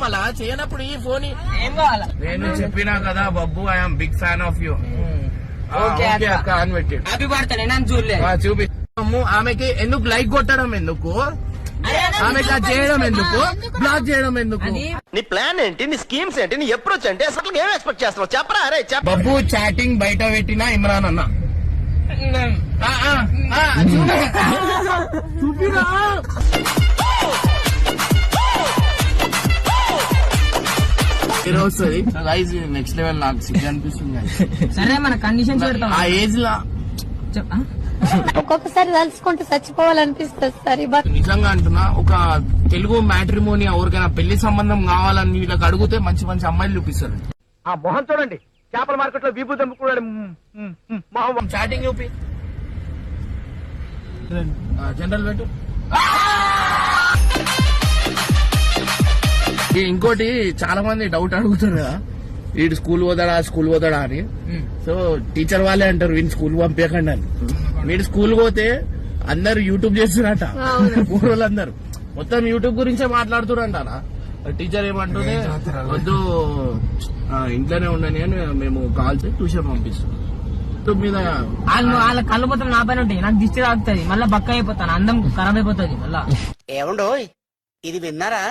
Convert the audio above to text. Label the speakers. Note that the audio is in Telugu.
Speaker 1: మళ్ళా చేయనప్పుడు ఈ ఫోన్
Speaker 2: ఏం కావాలా?
Speaker 1: నేను చెప్పినా కదా బబ్బు I'm big fan of you. Okay అక్క అని పెట్టి
Speaker 2: హ్యాపీ బర్త్డే నన్ను చూడలేదు.
Speaker 1: చూపి ఆమెకి ఎందుకు లైక్ కొట్టడం ఎందుకు, ఆమెకి అది చేయడం ఎందుకు, బ్లాక్ చేయడం ఎందుకు?
Speaker 3: నీ ప్లాన్ ఏంటి, నీ స్కీమ్స్ ఏంటి, నీ అప్రోచ్ ఏంటి, అసలు ఏం ఎక్స్పెక్ట్ చేస్తున్నావు చెప్పరా? అరే
Speaker 1: బబ్బు చాటింగ్ బయట పెట్టినా ఇమ్రాన్ అన్న చూపిరా వస్తుంది గైస్. నెక్స్ట్ లెవెల్ నాకు సిగ్గు అనిపిస్తుంది.
Speaker 2: సరే మన కండిషన్స్ పెడతాం.
Speaker 1: ఆ ఏజ్ లా
Speaker 4: ఒక్కొక్కసారి తలుచుకుంటూ చచ్చిపోవాలనిపిస్తుంది సార్.
Speaker 1: నిజంగా అంటున్నా, ఒక తెలుగు మ్యాట్రిమోని ఎవరికైనా పెళ్లి సంబంధం కావాలని వీళ్ళకి అడిగితే మంచి మంచి అమ్మాయిలు చూపిస్తారు.
Speaker 3: ఆ మొహం చూడండి, చేపల మార్కెట్ లో విభూ దమ్ముకున్నాడు మొహం.
Speaker 1: చాటింగ్ చూపి జనరల్ పెట్టు. ఇంకోటి చాలా మంది డౌట్ అడుగుతారు కదా, వీడు స్కూల్ పోతాడా అని. సో టీచర్ వాళ్ళే అంటారు వీడిని స్కూల్ పంపించకండి అని. వీడు స్కూల్ పోతే అందరు యూట్యూబ్ చేస్తున్నట, ఊరోళ్ళందరూ మొత్తం యూట్యూబ్ గురించే మాట్లాడుతురంట. టీచర్ ఏమంటుంది, వద్దు ఇంట్లోనే ఉండని అని మేము కాల్ చేసి ట్యూషన్ పంపిస్తాం. యూట్యూబ్ మీద
Speaker 2: వాళ్ళ కళ్ళు పోతాం నా పైన ఉంటాయి, నాకు దిష్టి తాగుతుంది, మళ్ళీ బక్క అయిపోతాను, అందం ఖరాబ్ అయిపోతుంది మళ్ళా.
Speaker 5: ఏమండో ఇది విన్నారా?